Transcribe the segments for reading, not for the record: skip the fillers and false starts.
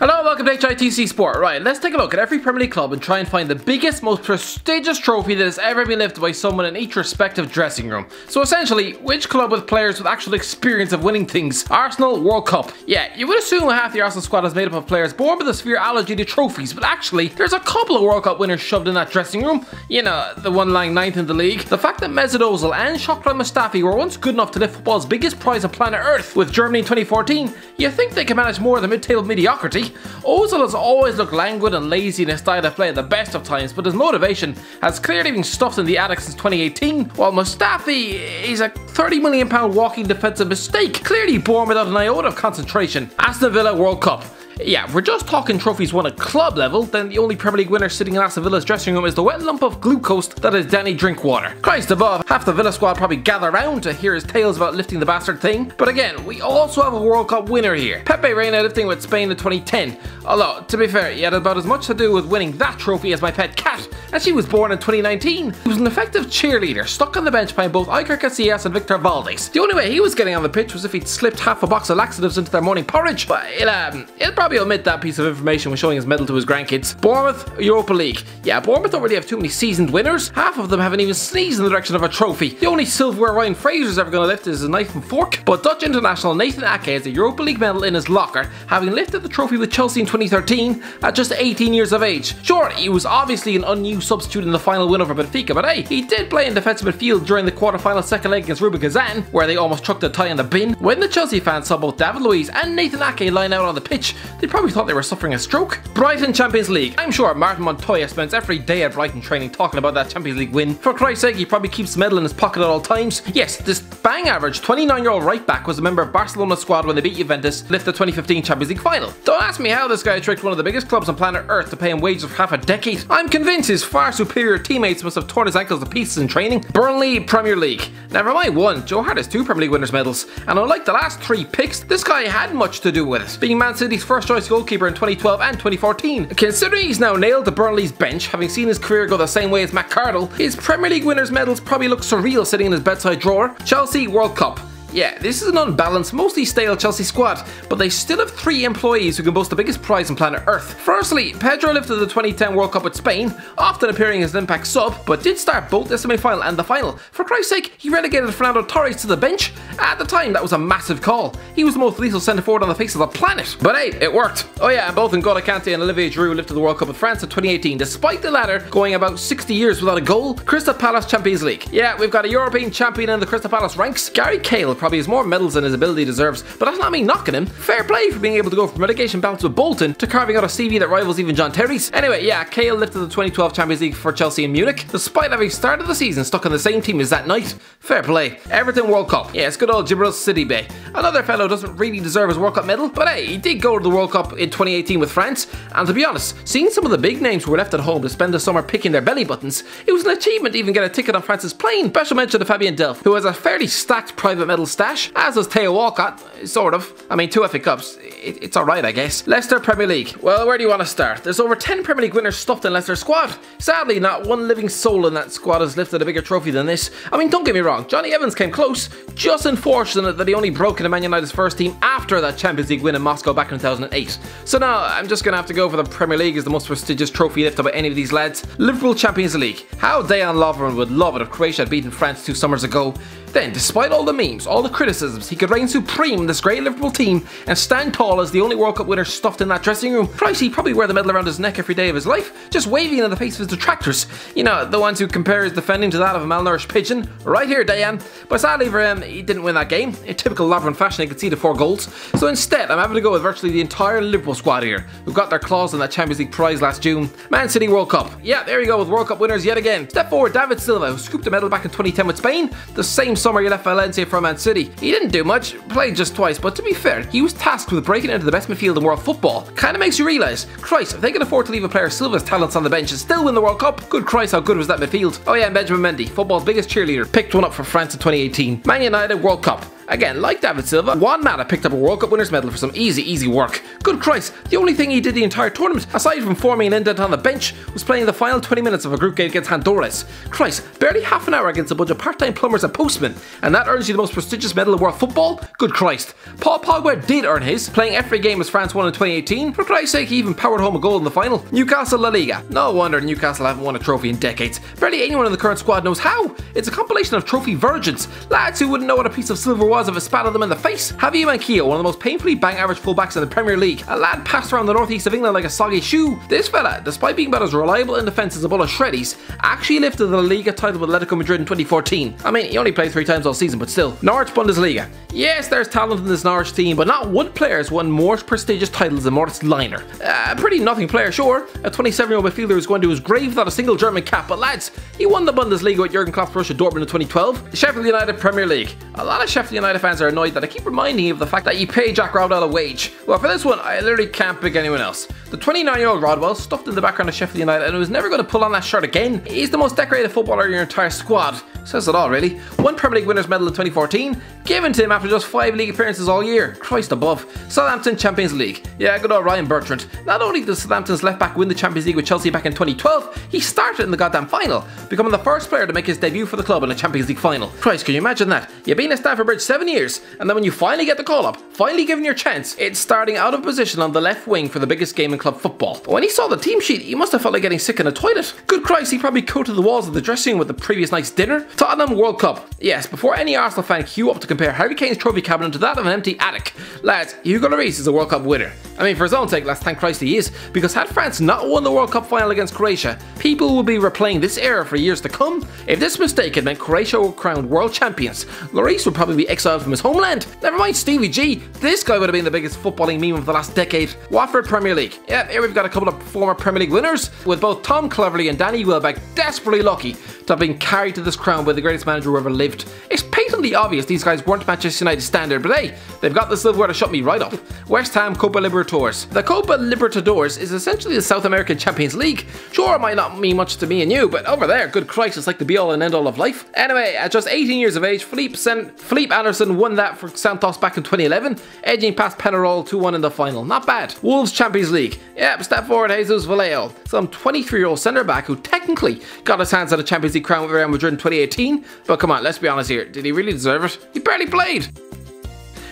Hello, welcome to HITC Sport. Right, let's take a look at every Premier League club and try and find the biggest, most prestigious trophy that has ever been lifted by someone in each respective dressing room. So essentially, which club with players with actual experience of winning things? Arsenal World Cup. Yeah, you would assume half the Arsenal squad is made up of players born with a severe allergy to trophies, but actually, there's a couple of World Cup winners shoved in that dressing room. You know, the one lying 9th in the league. The fact that Mesut Ozil and Shokran Mustafi were once good enough to lift football's biggest prize on planet Earth with Germany in 2014, you think they can manage more than mid-table mediocrity. Ozil has always looked languid and lazy in his style of play at the best of times, but his motivation has clearly been stuffed in the attic since 2018, while Mustafi is a £30 million walking defensive mistake, clearly born without an iota of concentration. Aston Villa World Cup. Yeah, if we're just talking trophies won at club level, then the only Premier League winner sitting in Aston Villa's dressing room is the wet lump of glucose that is Danny Drinkwater. Christ above, half the Villa squad probably gather around to hear his tales about lifting the bastard thing. But again, we also have a World Cup winner here. Pepe Reina lifting with Spain in 2010. Although, to be fair, he had about as much to do with winning that trophy as my pet cat, and she was born in 2019. He was an effective cheerleader, stuck on the bench playing both Iker Casillas and Victor Valdés. The only way he was getting on the pitch was if he'd slipped half a box of laxatives into their morning porridge, but he'll probably omit that piece of information when showing his medal to his grandkids. Bournemouth Europa League. Yeah, Bournemouth don't really have too many seasoned winners. Half of them haven't even sneezed in the direction of a trophy. The only silverware Ryan Fraser's ever going to lift is a knife and fork, but Dutch international Nathan Ake has a Europa League medal in his locker, having lifted the trophy with Chelsea in 2013 at just 18 years of age. Sure, he was obviously an unused substitute in the final win over Benfica, but hey, he did play in defensive midfield during the quarter-final second leg against Rubin Kazan, where they almost chucked a tie in the bin. When the Chelsea fans saw both David Luiz and Nathan Ake line out on the pitch, they probably thought they were suffering a stroke. Brighton Champions League. I'm sure Martin Montoya spends every day at Brighton training talking about that Champions League win. For Christ's sake, he probably keeps the medal in his pocket at all times. Yes, this bang average 29-year-old right back was a member of Barcelona's squad when they beat Juventus, lift the 2015 Champions League final. Don't ask me how this guy tricked one of the biggest clubs on planet Earth to pay him wages for half a decade. I'm convinced his far superior teammates must have torn his ankles to pieces in training. Burnley Premier League. Never mind one, Joe Hart has 2 Premier League winners medals, and unlike the last 3 picks, this guy had much to do with it, being Man City's first choice goalkeeper in 2012 and 2014. Considering he's now nailed to Burnley's bench, having seen his career go the same way as Matt Cardle, his Premier League winners medals probably look surreal sitting in his bedside drawer. Chelsea World Cup. Yeah, this is an unbalanced, mostly stale Chelsea squad, but they still have 3 employees who can boast the biggest prize on planet Earth. Firstly, Pedro lifted the 2010 World Cup with Spain, often appearing as an impact sub, but did start both the semi-final and the final. For Christ's sake, he relegated Fernando Torres to the bench. At the time, that was a massive call. He was the most lethal centre-forward on the face of the planet. But hey, it worked. Oh yeah, and both N'Golo Kante and Olivier Giroud lifted the World Cup with France in 2018, despite the latter going about 60 years without a goal. Crystal Palace Champions League. Yeah, we've got a European champion in the Crystal Palace ranks. Gary Cahill probably has more medals than his ability deserves, but that's not me knocking him. Fair play for being able to go from relegation battles with Bolton to carving out a CV that rivals even John Terry's. Anyway, yeah, Cahill lifted the 2012 Champions League for Chelsea in Munich, despite having started the season stuck on the same team as that night. Fair play. Everton World Cup. Yeah, it's good old Jibril City Bay. Another fellow doesn't really deserve his World Cup medal, but hey, he did go to the World Cup in 2018 with France, and to be honest, seeing some of the big names who were left at home to spend the summer picking their belly buttons, it was an achievement to even get a ticket on France's plane. Special mention to Fabien Delph, who has a fairly stacked private medal stash, as does Theo Walcott. Sort of. I mean, 2 FA Cups. It's alright, I guess. Leicester Premier League. Well, where do you want to start? There's over 10 Premier League winners stuffed in Leicester's squad. Sadly, not one living soul in that squad has lifted a bigger trophy than this. I mean, don't get me wrong, Johnny Evans came close. Just unfortunate that he only broke into Man United's first team after that Champions League win in Moscow back in 2008. So now, I'm just going to have to go for the Premier League as the most prestigious trophy lifted by any of these lads. Liverpool Champions League. How Dejan Lovren would love it if Croatia had beaten France 2 summers ago. Then, despite all the memes, all the criticisms, he could reign supreme in this great Liverpool team and stand tall as the only World Cup winner stuffed in that dressing room. Christ, he'd probably wear the medal around his neck every day of his life, just waving in the face of his detractors. You know, the ones who compare his defending to that of a malnourished pigeon. Right here, Dejan. But sadly for him, he didn't win that game. In typical Lovren fashion, he conceded 4 goals. So instead, I'm having to go with virtually the entire Liverpool squad here, who got their claws on that Champions League prize last June. Man City World Cup. Yeah, there you go with World Cup winners yet again. Step forward, David Silva, who scooped a medal back in 2010 with Spain, the same summer he left Valencia for Man City. He didn't do much, played just twice, but to be fair, he was tasked with breaking into the best midfield in world football. Kinda makes you realise, Christ, if they can afford to leave a player Silva's talents on the bench and still win the World Cup, good Christ, how good was that midfield? Oh yeah, and Benjamin Mendy, football's biggest cheerleader, picked one up for France in 2018. Man United World Cup. Again, like David Silva, Juan Mata picked up a World Cup winners medal for some easy work. Good Christ, the only thing he did the entire tournament, aside from forming an indent on the bench, was playing the final 20 minutes of a group game against Honduras. Christ, barely half an hour against a bunch of part-time plumbers and postmen, and that earns you the most prestigious medal of world football? Good Christ. Paul Pogba did earn his, playing every game as France won in 2018. For Christ's sake, he even powered home a goal in the final. Newcastle La Liga. No wonder Newcastle haven't won a trophy in decades. Barely anyone in the current squad knows how. It's a compilation of trophy virgins, lads who wouldn't know what a piece of silver was if it spat at them in the face. Javi Manquillo, one of the most painfully bang average fullbacks in the Premier League, a lad passed around the northeast of England like a soggy shoe. This fella, despite being about as reliable in defence as a bowl of shreddies, actually lifted the La Liga title with Atletico Madrid in 2014. I mean, he only played 3 times all season, but still. Norwich Bundesliga. Yes, there's talent in this Norwich team, but not one player has won more prestigious titles than Moritz Liner. A pretty nothing player, sure. A 27-year-old midfielder who's going to his grave without a single German cap, but lads, he won the Bundesliga with Jurgen Klopp's Borussia Dortmund in 2012. The Sheffield United Premier League. A lot of Sheffield United fans are annoyed that I keep reminding you of the fact that you pay Jack Rodwell a wage. Well, for this one, I literally can't pick anyone else. The 29-year-old Rodwell, stuffed in the background of Sheffield United and was never going to pull on that shirt again. He's the most decorated footballer in your entire squad. Says it all, really. 1 Premier League winners medal in 2014, given to him after just 5 league appearances all year. Christ above. Southampton Champions League. Yeah, good old Ryan Bertrand. Not only did Southampton's left back win the Champions League with Chelsea back in 2012, he started in the goddamn final, becoming the first player to make his debut for the club in a Champions League final. Christ, can you imagine that? You've been at Stamford Bridge 7 years, and then when you finally get the call up, finally given your chance, it's starting out of position on the left wing for the biggest game in club football. But when he saw the team sheet, he must have felt like getting sick in a toilet. Good Christ, he probably coated the walls of the dressing room with the previous night's dinner. Tottenham World Cup. Yes, before any Arsenal fan queue up to compare Harry Kane's trophy cabinet to that of an empty attic. Lads, Hugo Lloris is a World Cup winner. I mean, for his own sake, let's thank Christ he is, because had France not won the World Cup final against Croatia, people will be replaying this era for years to come. If this mistake had meant Croatia were crowned world champions, Lloris would probably be exiled from his homeland. Never mind Stevie G, this guy would have been the biggest footballing meme of the last decade. Watford Premier League. Yeah, here we've got a couple of former Premier League winners, with both Tom Cleverley and Danny Welbeck desperately lucky to have been carried to this crown by the greatest manager who ever lived. It's patently obvious these guys weren't Manchester United standard, but hey, they've got the silverware to shut me right up. West Ham Copa Libertadores. The Copa Libertadores is essentially the South American Champions League. Sure, it might not mean much to me and you, but over there, good Christ, it's like the be-all and end-all of life. Anyway, at just 18 years of age, Philippe Anderson won that for Santos back in 2011, edging past Penarol 2-1 in the final. Not bad. Wolves Champions League. Yep, step forward Jesus Vallejo, some 23-year-old centre-back who technically got his hands on a Champions League crown with Real Madrid in 2018, but come on, let's be honest here, did he really deserve it? He barely played.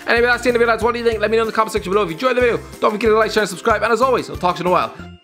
Anyway, that's the end of it, lads. What do you think? Let me know in the comment section below. If you enjoyed the video, don't forget to like, share, and subscribe, and as always, I'll talk to you in a while.